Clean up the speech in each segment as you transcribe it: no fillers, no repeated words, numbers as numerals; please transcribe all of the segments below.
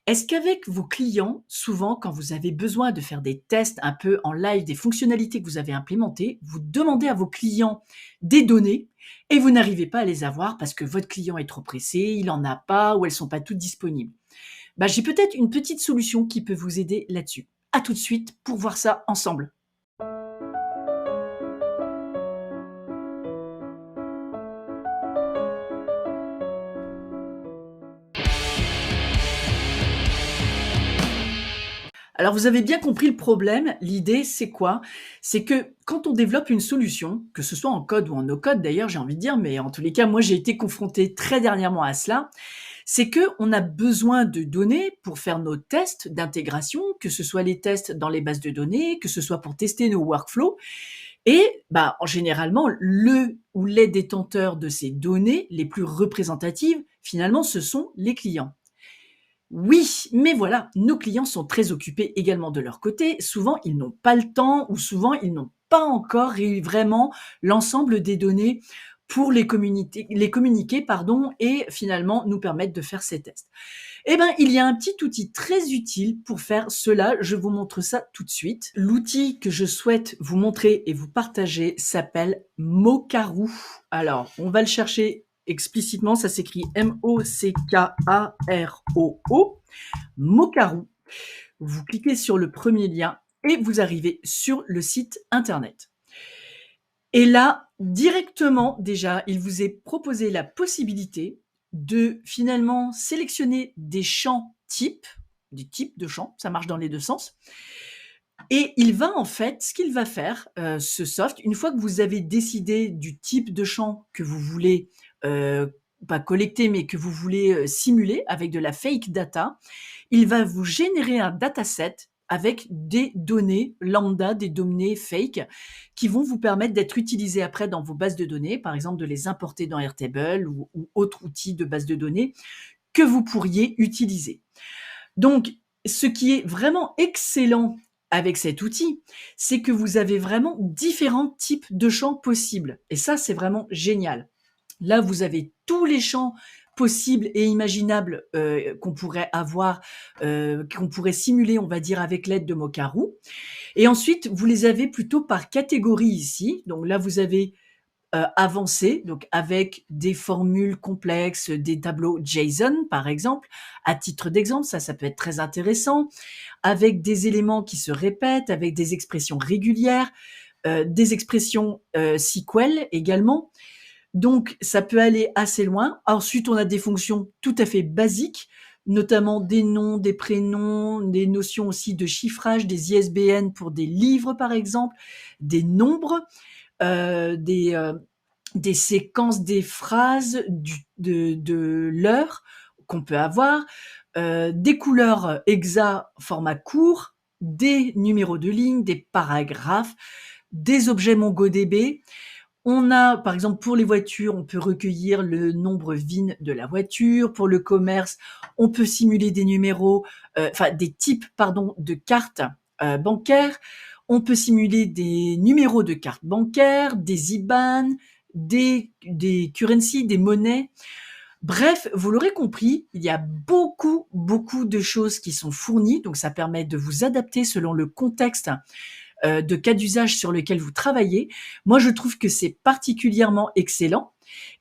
Est-ce qu'avec vos clients, souvent, quand vous avez besoin de faire des tests un peu en live des fonctionnalités que vous avez implémentées, vous demandez à vos clients des données et vous n'arrivez pas à les avoir parce que votre client est trop pressé, il en a pas ou elles sont pas toutes disponibles? Bah, j'ai peut-être une petite solution qui peut vous aider là-dessus. À tout de suite pour voir ça ensemble. Alors vous avez bien compris le problème. L'idée, c'est quoi? C'est que quand on développe une solution, que ce soit en code ou en no code d'ailleurs, j'ai envie de dire, mais en tous les cas, moi j'ai été confronté très dernièrement à cela, c'est que on a besoin de données pour faire nos tests d'intégration, que ce soit les tests dans les bases de données, que ce soit pour tester nos workflows. Et bah, en généralement, le ou les détenteurs de ces données les plus représentatives, finalement, ce sont les clients. Oui, mais voilà, nos clients sont très occupés également de leur côté. Souvent, ils n'ont pas le temps ou souvent, ils n'ont pas encore vraiment l'ensemble des données pour les communiquer, pardon, et finalement nous permettre de faire ces tests. Eh ben, il y a un petit outil très utile pour faire cela. Je vous montre ça tout de suite. L'outil que je souhaite vous montrer et vous partager s'appelle Mocaroo. Alors, on va le chercher explicitement. Ça s'écrit Mockaroo. Mocaroo. Vous cliquez sur le premier lien et vous arrivez sur le site internet. Et là, directement, déjà, il vous est proposé la possibilité de finalement sélectionner des champs types, des types de champs, ça marche dans les deux sens. Et il va en fait, ce qu'il va faire, ce soft, une fois que vous avez décidé du type de champ que vous voulez, pas collecter, mais que vous voulez simuler avec de la fake data, il va vous générer un dataset avec des données lambda, des données fake, qui vont vous permettre d'être utilisées après dans vos bases de données, par exemple de les importer dans Airtable ou autre outil de base de données que vous pourriez utiliser. Donc, ce qui est vraiment excellent avec cet outil, c'est que vous avez vraiment différents types de champs possibles. Et ça, c'est vraiment génial. Là, vous avez tous les champs possibles et imaginables qu'on pourrait avoir, qu'on pourrait simuler, on va dire, avec l'aide de Mocaroo. Et ensuite, vous les avez plutôt par catégorie ici. Donc là, vous avez avancé, donc avec des formules complexes, des tableaux JSON, par exemple. À titre d'exemple, ça peut être très intéressant, avec des éléments qui se répètent, avec des expressions régulières, des expressions SQL également. Donc, ça peut aller assez loin. Ensuite, on a des fonctions tout à fait basiques, notamment des noms, des prénoms, des notions aussi de chiffrage, des ISBN pour des livres, par exemple, des nombres, euh, des, euh, des séquences des phrases, de l'heure qu'on peut avoir, des couleurs hexa format court, des numéros de ligne, des paragraphes, des objets MongoDB. On a, par exemple, pour les voitures, on peut recueillir le nombre VIN de la voiture. Pour le commerce, on peut simuler des numéros, enfin des types, pardon, de cartes bancaires. On peut simuler des numéros de cartes bancaires, des IBAN, des currencies, des monnaies. Bref, vous l'aurez compris, il y a beaucoup, beaucoup de choses qui sont fournies. Donc, ça permet de vous adapter selon le contexte de cas d'usage sur lequel vous travaillez. Moi, je trouve que c'est particulièrement excellent.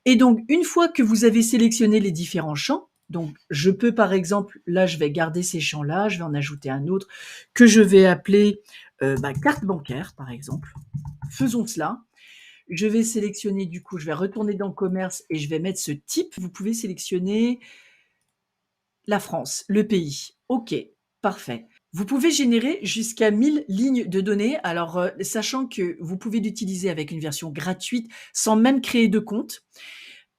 Et donc, une fois que vous avez sélectionné les différents champs, donc je peux par exemple, là, je vais garder ces champs-là, je vais en ajouter un autre que je vais appeler carte bancaire, par exemple. Faisons cela. Je vais sélectionner, du coup, je vais retourner dans commerce et je vais mettre ce type. Vous pouvez sélectionner la France, le pays. OK, parfait. Vous pouvez générer jusqu'à 1000 lignes de données. Alors, sachant que vous pouvez l'utiliser avec une version gratuite sans même créer de compte,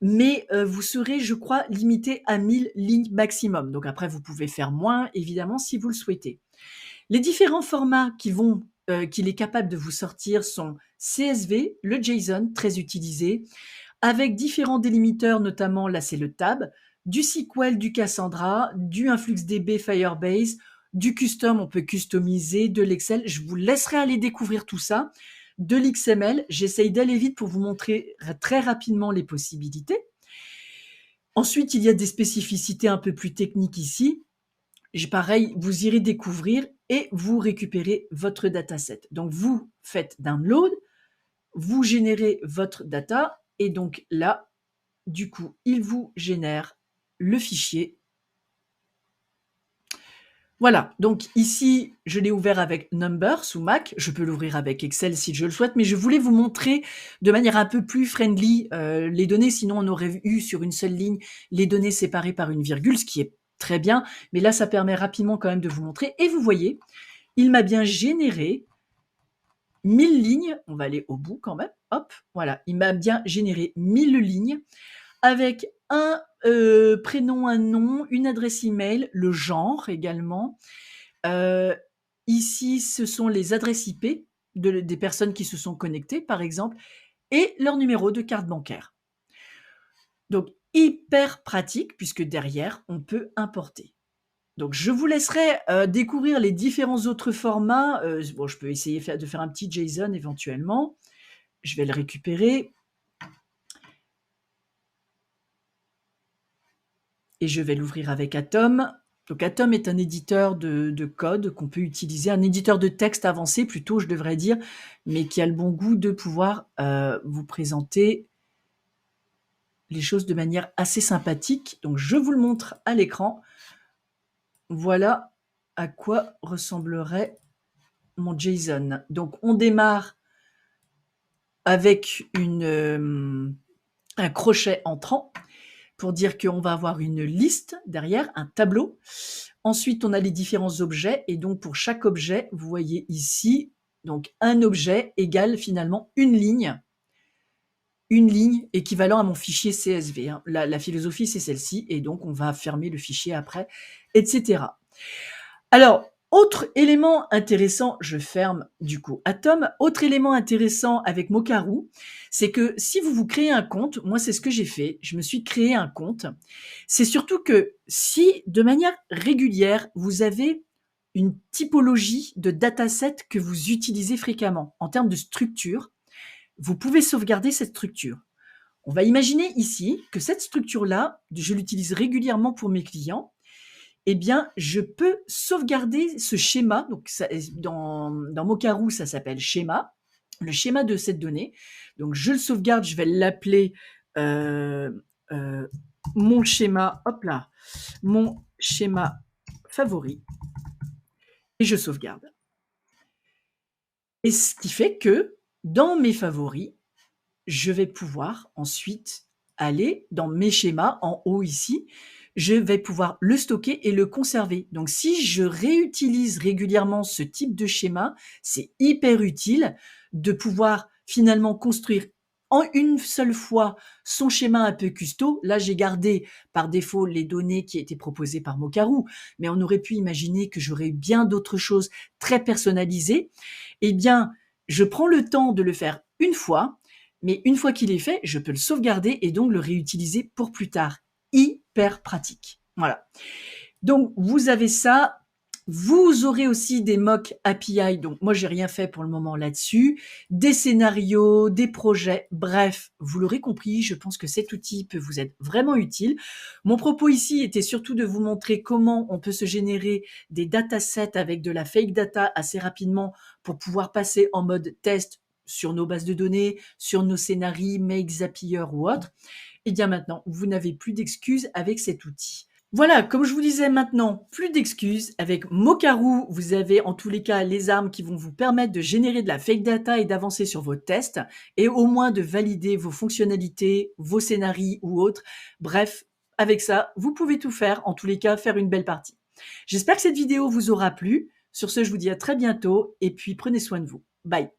mais vous serez, je crois, limité à 1000 lignes maximum. Donc après, vous pouvez faire moins, évidemment, si vous le souhaitez. Les différents formats qu'il est capable de vous sortir sont CSV, le JSON, très utilisé, avec différents délimiteurs, notamment là c'est le tab, du SQL, du Cassandra, du InfluxDB Firebase, du custom, on peut customiser, de l'Excel. Je vous laisserai aller découvrir tout ça. De l'XML, j'essaye d'aller vite pour vous montrer très rapidement les possibilités. Ensuite, il y a des spécificités un peu plus techniques ici. pareil, vous irez découvrir et vous récupérez votre dataset. Donc, vous faites download, vous générez votre data et donc là, du coup, il vous génère le fichier. Voilà, donc ici, je l'ai ouvert avec Number sous Mac. Je peux l'ouvrir avec Excel si je le souhaite, mais je voulais vous montrer de manière un peu plus friendly les données. Sinon, on aurait eu sur une seule ligne les données séparées par une virgule, ce qui est très bien. Mais là, ça permet rapidement quand même de vous montrer. Et vous voyez, il m'a bien généré 1000 lignes. On va aller au bout quand même. Hop, voilà, il m'a bien généré 1000 lignes avec un prénom, un nom, une adresse email, le genre également. Ici, ce sont les adresses IP des personnes qui se sont connectées, par exemple, et leur numéro de carte bancaire. Donc, hyper pratique, puisque derrière, on peut importer. Donc, je vous laisserai découvrir les différents autres formats. Bon, je peux essayer de faire un petit JSON éventuellement. Je vais le récupérer. Et je vais l'ouvrir avec Atom. Donc Atom est un éditeur de code qu'on peut utiliser, un éditeur de texte avancé plutôt, je devrais dire, mais qui a le bon goût de pouvoir vous présenter les choses de manière assez sympathique. Donc je vous le montre à l'écran. Voilà à quoi ressemblerait mon JSON. Donc on démarre avec un crochet entrant pour dire qu'on va avoir une liste derrière, un tableau. Ensuite, on a les différents objets et donc pour chaque objet, vous voyez ici, donc un objet égale finalement une ligne équivalent à mon fichier CSV. Hein. La philosophie, c'est celle-ci et donc on va fermer le fichier après, etc. Alors, autre élément intéressant, je ferme du coup Atom. Autre élément intéressant avec Mokaroo, c'est que si vous vous créez un compte, moi c'est ce que j'ai fait, je me suis créé un compte. C'est surtout que si de manière régulière, vous avez une typologie de dataset que vous utilisez fréquemment en termes de structure, vous pouvez sauvegarder cette structure. On va imaginer ici que cette structure-là, je l'utilise régulièrement pour mes clients. Eh bien, je peux sauvegarder ce schéma. Donc, dans Mokaroo, ça s'appelle schéma, le schéma de cette donnée. Donc, je le sauvegarde, je vais l'appeler mon schéma, hop là, mon schéma favori. Et je sauvegarde. Et ce qui fait que dans mes favoris, je vais pouvoir ensuite aller dans mes schémas en haut ici. Je vais pouvoir le stocker et le conserver. Donc, si je réutilise régulièrement ce type de schéma, c'est hyper utile de pouvoir finalement construire en une seule fois son schéma un peu custo. Là, j'ai gardé par défaut les données qui étaient proposées par Mokaroo, mais on aurait pu imaginer que j'aurais bien d'autres choses très personnalisées. Eh bien, je prends le temps de le faire une fois, mais une fois qu'il est fait, je peux le sauvegarder et donc le réutiliser pour plus tard. Hyper pratique. Voilà. Donc, vous avez ça. Vous aurez aussi des mock API. Donc, moi, j'ai rien fait pour le moment là-dessus. Des scénarios, des projets. Bref, vous l'aurez compris, je pense que cet outil peut vous être vraiment utile. Mon propos ici était surtout de vous montrer comment on peut se générer des datasets avec de la fake data assez rapidement pour pouvoir passer en mode test sur nos bases de données, sur nos scénarios, Make, Zapier ou autres. Et bien maintenant, vous n'avez plus d'excuses avec cet outil. Voilà, comme je vous disais maintenant, plus d'excuses. Avec Mokaroo, vous avez en tous les cas les armes qui vont vous permettre de générer de la fake data et d'avancer sur vos tests et au moins de valider vos fonctionnalités, vos scénarios ou autres. Bref, avec ça, vous pouvez tout faire, en tous les cas, faire une belle partie. J'espère que cette vidéo vous aura plu. Sur ce, je vous dis à très bientôt et puis prenez soin de vous. Bye.